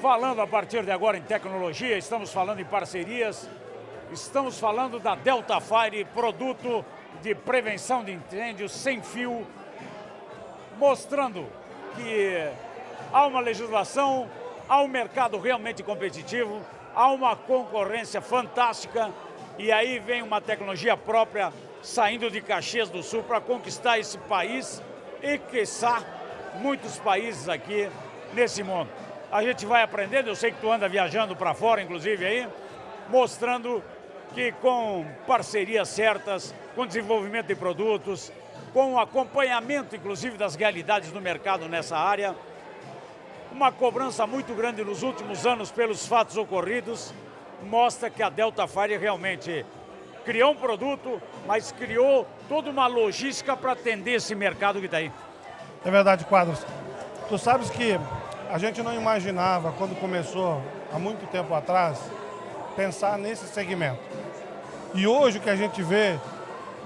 falando a partir de agora em tecnologia, estamos falando em parcerias, estamos falando da Delta Fire, produto de prevenção de incêndios sem fio, mostrando que há uma legislação, há um mercado realmente competitivo, há uma concorrência fantástica e aí vem uma tecnologia própria saindo de Caxias do Sul para conquistar esse país e, quiçá, muitos países aqui nesse mundo. A gente vai aprendendo, eu sei que tu anda viajando para fora, inclusive aí, mostrando que com parcerias certas, com desenvolvimento de produtos, com acompanhamento, inclusive, das realidades do mercado nessa área, uma cobrança muito grande nos últimos anos pelos fatos ocorridos, mostra que a Delta Fire realmente criou um produto, mas criou toda uma logística para atender esse mercado que está aí. É verdade, Quadros. Tu sabes que a gente não imaginava, quando começou, há muito tempo atrás, pensar nesse segmento. E hoje o que a gente vê,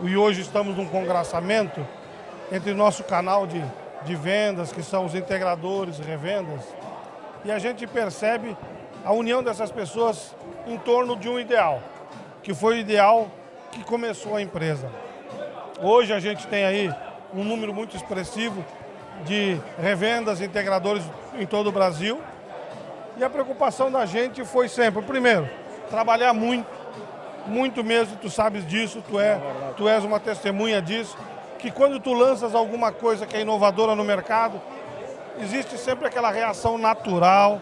e hoje estamos num congraçamento entre o nosso canal de vendas, que são os integradores, revendas, e a gente percebe a união dessas pessoas em torno de um ideal, que foi o ideal que começou a empresa. Hoje a gente tem aí um número muito expressivo de revendas, integradores em todo o Brasil, e a preocupação da gente foi sempre, primeiro, trabalhar muito mesmo, tu sabes disso, tu és uma testemunha disso, que quando tu lanças alguma coisa que é inovadora no mercado, existe sempre aquela reação natural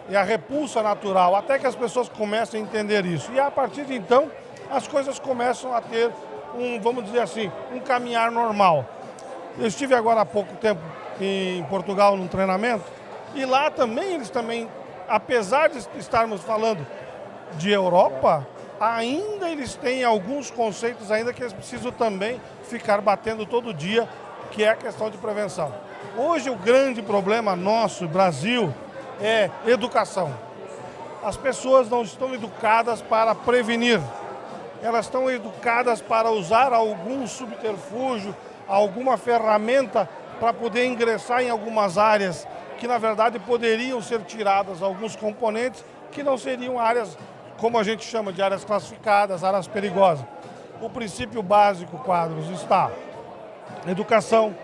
e a repulsa natural, até que as pessoas comecem a entender isso. E a partir de então, as coisas começam a ter vamos dizer assim, um caminhar normal. Eu estive agora há pouco tempo em Portugal num treinamento e lá também eles apesar de estarmos falando de Europa, ainda eles têm alguns conceitos ainda que eles precisam também ficar batendo todo dia, que é a questão de prevenção. Hoje o grande problema nosso, Brasil, é educação. As pessoas não estão educadas para prevenir. Elas estão educadas para usar algum subterfúgio, alguma ferramenta para poder ingressar em algumas áreas que, na verdade, poderiam ser tiradas alguns componentes que não seriam áreas, como a gente chama de áreas classificadas, áreas perigosas. O princípio básico, Quadros, está educação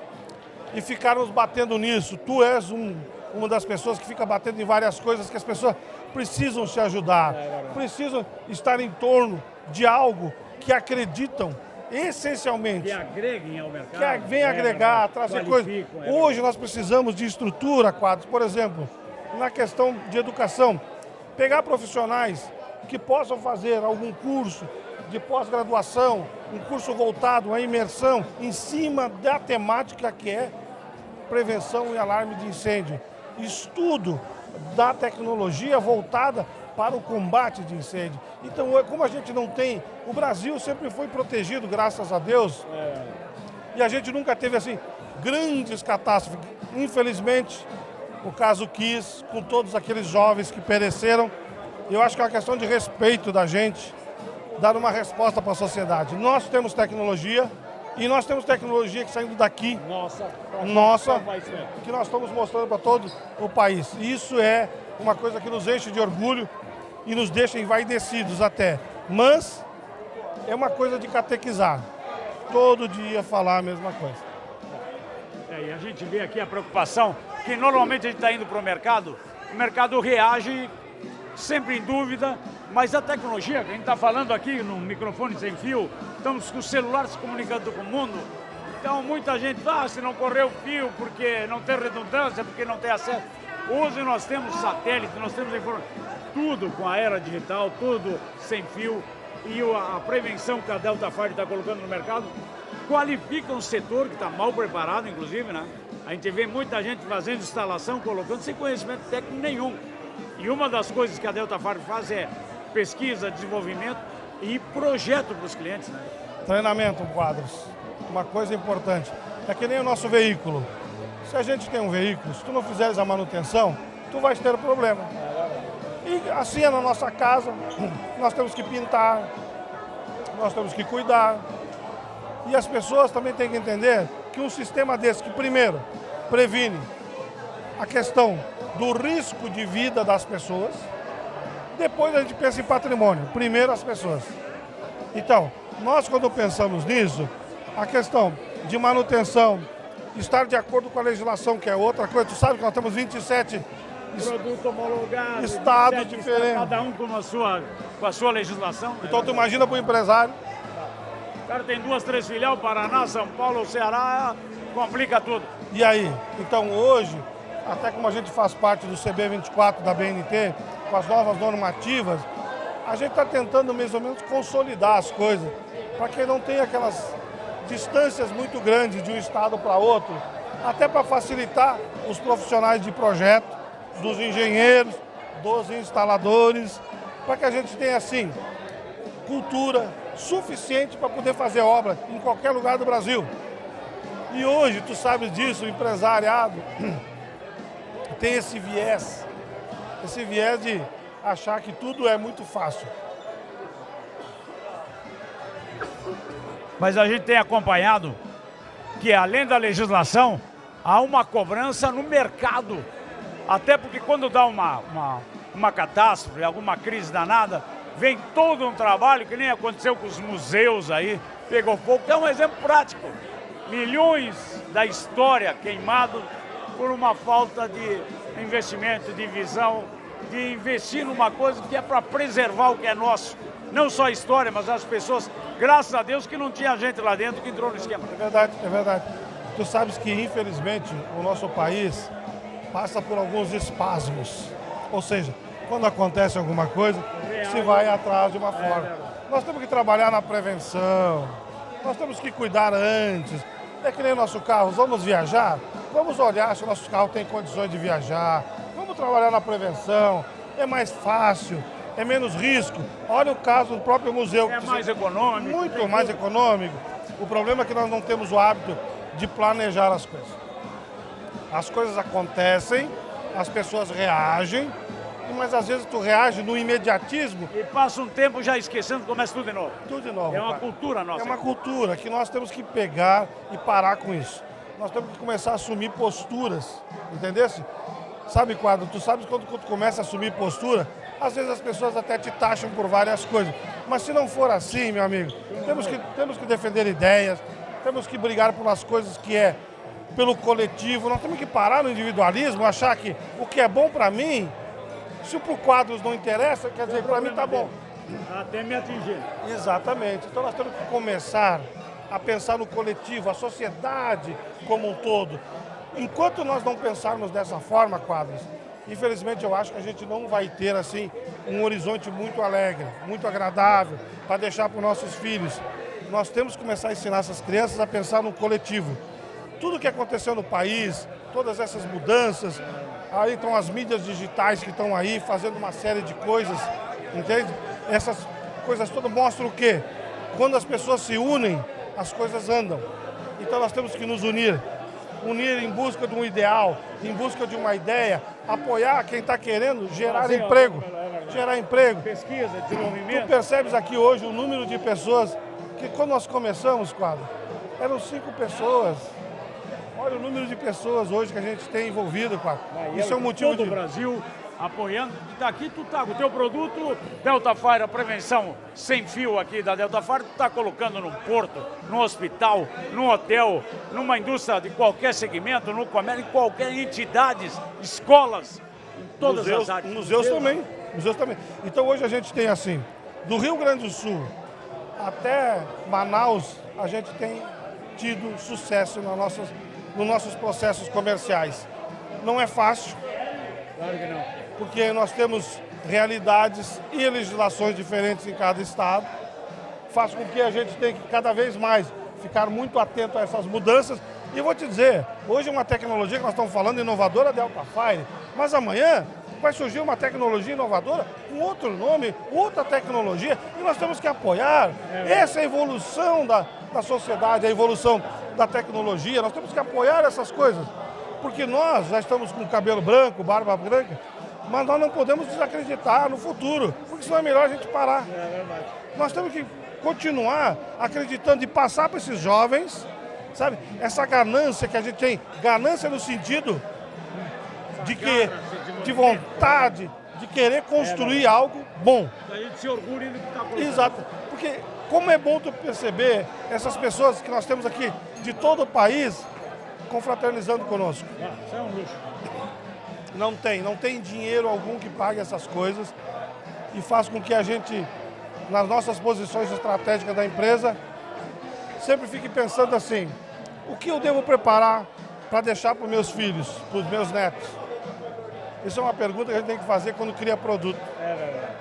e ficarmos batendo nisso. Tu és uma das pessoas que fica batendo em várias coisas que as pessoas precisam se ajudar, precisam estar em torno de algo que acreditam essencialmente. Que agreguem ao mercado. Que vem agregar, trazer coisas. Hoje nós precisamos de estrutura, Quadros, por exemplo, na questão de educação, pegar profissionais que possam fazer algum curso de pós-graduação, um curso voltado à imersão em cima da temática que é prevenção e alarme de incêndio. Estudo da tecnologia voltada para o combate de incêndio. Então, como a gente não tem, o Brasil sempre foi protegido, graças a Deus, e a gente nunca teve, assim, grandes catástrofes. Infelizmente, o caso Kiss, com todos aqueles jovens que pereceram, eu acho que é uma questão de respeito da gente, dar uma resposta para a sociedade. Nós temos tecnologia, e nós temos tecnologia que saindo daqui, nossa, que nós estamos mostrando para todo o país. E isso é uma coisa que nos enche de orgulho e nos deixa envaidecidos até. Mas é uma coisa de catequizar. Todo dia falar a mesma coisa. E a gente vê aqui a preocupação que normalmente a gente está indo para o mercado reage sempre em dúvida, mas a tecnologia que a gente está falando aqui no microfone sem fio, estamos com o celular se comunicando com o mundo, então muita gente, se não correr o fio porque não tem redundância, porque não tem acesso. Hoje nós temos satélite, nós temos informação, tudo com a era digital, tudo sem fio, e a prevenção que a Delta Fire está colocando no mercado qualifica um setor que está mal preparado, inclusive, né? A gente vê muita gente fazendo instalação, colocando sem conhecimento técnico nenhum. E uma das coisas que a Delta Fire faz é pesquisa, desenvolvimento e projeto para os clientes, né? Treinamento, Quadros. Uma coisa importante. É que nem o nosso veículo. Se a gente tem um veículo, se tu não fizeres a manutenção, tu vais ter problema. E assim é na nossa casa, nós temos que pintar, nós temos que cuidar. E as pessoas também têm que entender que um sistema desse que, primeiro, previne a questão do risco de vida das pessoas, depois a gente pensa em patrimônio, primeiro as pessoas. Então, nós quando pensamos nisso, a questão de manutenção, estar de acordo com a legislação, que é outra coisa, tu sabe que nós temos 27 Produto homologado, estados diferentes. Cada um com a sua legislação. Então tu imagina para o empresário. O cara tem 2, 3 filiais, Paraná, São Paulo, Ceará, complica tudo. E aí? Então hoje, até como a gente faz parte do CB24 da BNT, com as novas normativas, a gente está tentando mais ou menos consolidar as coisas, para que não tenha aquelas distâncias muito grandes de um estado para outro, até para facilitar os profissionais de projeto, dos engenheiros, dos instaladores, para que a gente tenha, assim, cultura suficiente para poder fazer obra em qualquer lugar do Brasil. E hoje, tu sabes disso, o empresariado tem esse viés de achar que tudo é muito fácil. Mas a gente tem acompanhado que, além da legislação, há uma cobrança no mercado. Até porque quando dá uma catástrofe, alguma crise danada, vem todo um trabalho, que nem aconteceu com os museus aí, pegou fogo, que é um exemplo prático. Milhões da história queimados por uma falta de investimento, de visão, de investir numa coisa que é para preservar o que é nosso. Não só a história, mas as pessoas, graças a Deus que não tinha gente lá dentro que entrou no esquema. É verdade, é verdade. Tu sabes que, infelizmente, o nosso país passa por alguns espasmos. Ou seja, quando acontece alguma coisa, se vai atrás de uma forma. Nós temos que trabalhar na prevenção, nós temos que cuidar antes. É que nem o nosso carro, vamos viajar, vamos olhar se o nosso carro tem condições de viajar, vamos trabalhar na prevenção, é mais fácil, é menos risco. Olha o caso do próprio museu. É mais econômico. Muito mais econômico. O problema é que nós não temos o hábito de planejar as coisas. As coisas acontecem, as pessoas reagem, mas às vezes tu reage no imediatismo. E passa um tempo já esquecendo, começa tudo de novo. Tudo de novo. É uma cultura nossa. É uma cultura que nós temos que pegar e parar com isso. Nós temos que começar a assumir posturas, entendeu? Sabe, Quadro, tu sabes quando tu começa a assumir postura, às vezes as pessoas até te taxam por várias coisas. Mas se não for assim, meu amigo, temos que defender ideias, temos que brigar por umas coisas que é pelo coletivo, nós temos que parar no individualismo, achar que o que é bom para mim, se para o Quadros não interessa, quer dizer, para mim tá bom. Até me atingir. Exatamente. Então nós temos que começar a pensar no coletivo, a sociedade como um todo. Enquanto nós não pensarmos dessa forma, Quadros, infelizmente eu acho que a gente não vai ter assim um horizonte muito alegre, muito agradável para deixar para os nossos filhos. Nós temos que começar a ensinar essas crianças a pensar no coletivo. Tudo que aconteceu no país, todas essas mudanças, aí estão as mídias digitais que estão aí fazendo uma série de coisas, entende? Essas coisas todas mostram o quê? Quando as pessoas se unem, as coisas andam. Então nós temos que nos unir em busca de um ideal, em busca de uma ideia, apoiar quem está querendo gerar emprego. Gerar emprego. Pesquisa, desenvolvimento. Tu percebes aqui hoje o número de pessoas que quando nós começamos, Quadro, eram 5 pessoas. Olha o número de pessoas hoje que a gente tem envolvido, Quadro. Isso é um motivo todo o Brasil apoiando. Daqui tu tá com o teu produto, Delta Fire, a prevenção sem fio aqui da Delta Fire, tu tá colocando num porto, num hospital, num hotel, numa indústria de qualquer segmento, no comércio, em qualquer entidades, escolas, em todas as áreas. Museus também. Museus também. Então hoje a gente tem assim, do Rio Grande do Sul até Manaus, a gente tem tido sucesso nos nossos processos comerciais. Não é fácil. Claro que não. Porque nós temos realidades e legislações diferentes em cada estado. Faz com que a gente tenha que cada vez mais ficar muito atento a essas mudanças. E eu vou te dizer, hoje é uma tecnologia que nós estamos falando inovadora, Delta Fire, mas amanhã vai surgir uma tecnologia inovadora com outro nome, outra tecnologia, e nós temos que apoiar essa evolução da sociedade, a evolução da tecnologia, nós temos que apoiar essas coisas, porque nós já estamos com cabelo branco, barba branca, mas nós não podemos desacreditar no futuro, porque senão é melhor a gente parar. Nós temos que continuar acreditando e passar para esses jovens, sabe, essa ganância que a gente tem, ganância no sentido de vontade, de querer construir algo bom. A gente se orgulha do que está colocando. Exato. Porque como é bom tu perceber essas pessoas que nós temos aqui de todo o país confraternizando conosco. Isso é um luxo. Não tem dinheiro algum que pague essas coisas e faz com que a gente, nas nossas posições estratégicas da empresa, sempre fique pensando assim, o que eu devo preparar para deixar para os meus filhos, para os meus netos? Isso é uma pergunta que a gente tem que fazer quando cria produto. É verdade.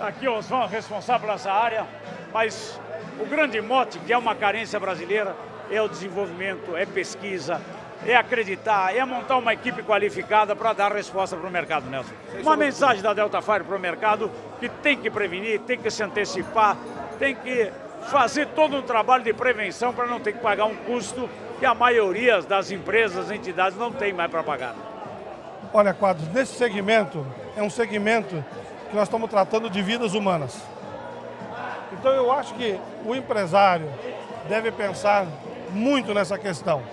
Aqui o Osvan, responsável por essa área, mas o grande mote, que é uma carência brasileira, é o desenvolvimento, é pesquisa, é acreditar, é montar uma equipe qualificada para dar resposta para o mercado, Nelson. Uma mensagem da Delta Fire para o mercado que tem que prevenir, tem que se antecipar, tem que fazer todo um trabalho de prevenção para não ter que pagar um custo que a maioria das empresas, entidades não tem mais para pagar. Olha, Quadros, nesse segmento, é um segmento que nós estamos tratando de vidas humanas. Então eu acho que o empresário deve pensar muito nessa questão.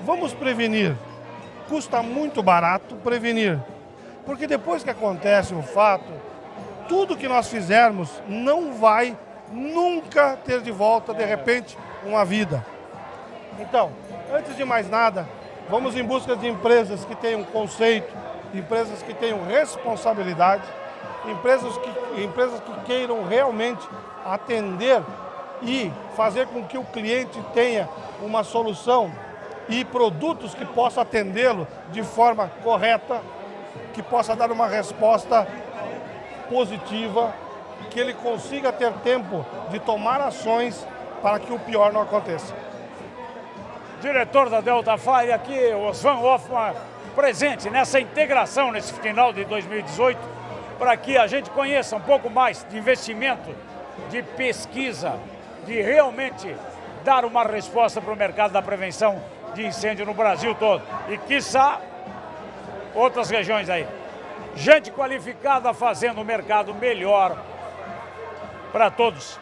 Vamos prevenir. Custa muito barato prevenir. Porque depois que acontece o fato, tudo que nós fizermos não vai nunca ter de volta, de repente, uma vida. Então, antes de mais nada, vamos em busca de empresas que tenham conceito, empresas que tenham responsabilidade, empresas que queiram realmente atender e fazer com que o cliente tenha uma solução e produtos que possam atendê-lo de forma correta, que possa dar uma resposta positiva, que ele consiga ter tempo de tomar ações para que o pior não aconteça. Diretor da Delta Fire aqui, Osvan Hoffmann, presente nessa integração nesse final de 2018, para que a gente conheça um pouco mais de investimento, de pesquisa, de realmente dar uma resposta para o mercado da prevenção de incêndio no Brasil todo. E, quiçá, outras regiões aí. Gente qualificada fazendo o mercado melhor para todos.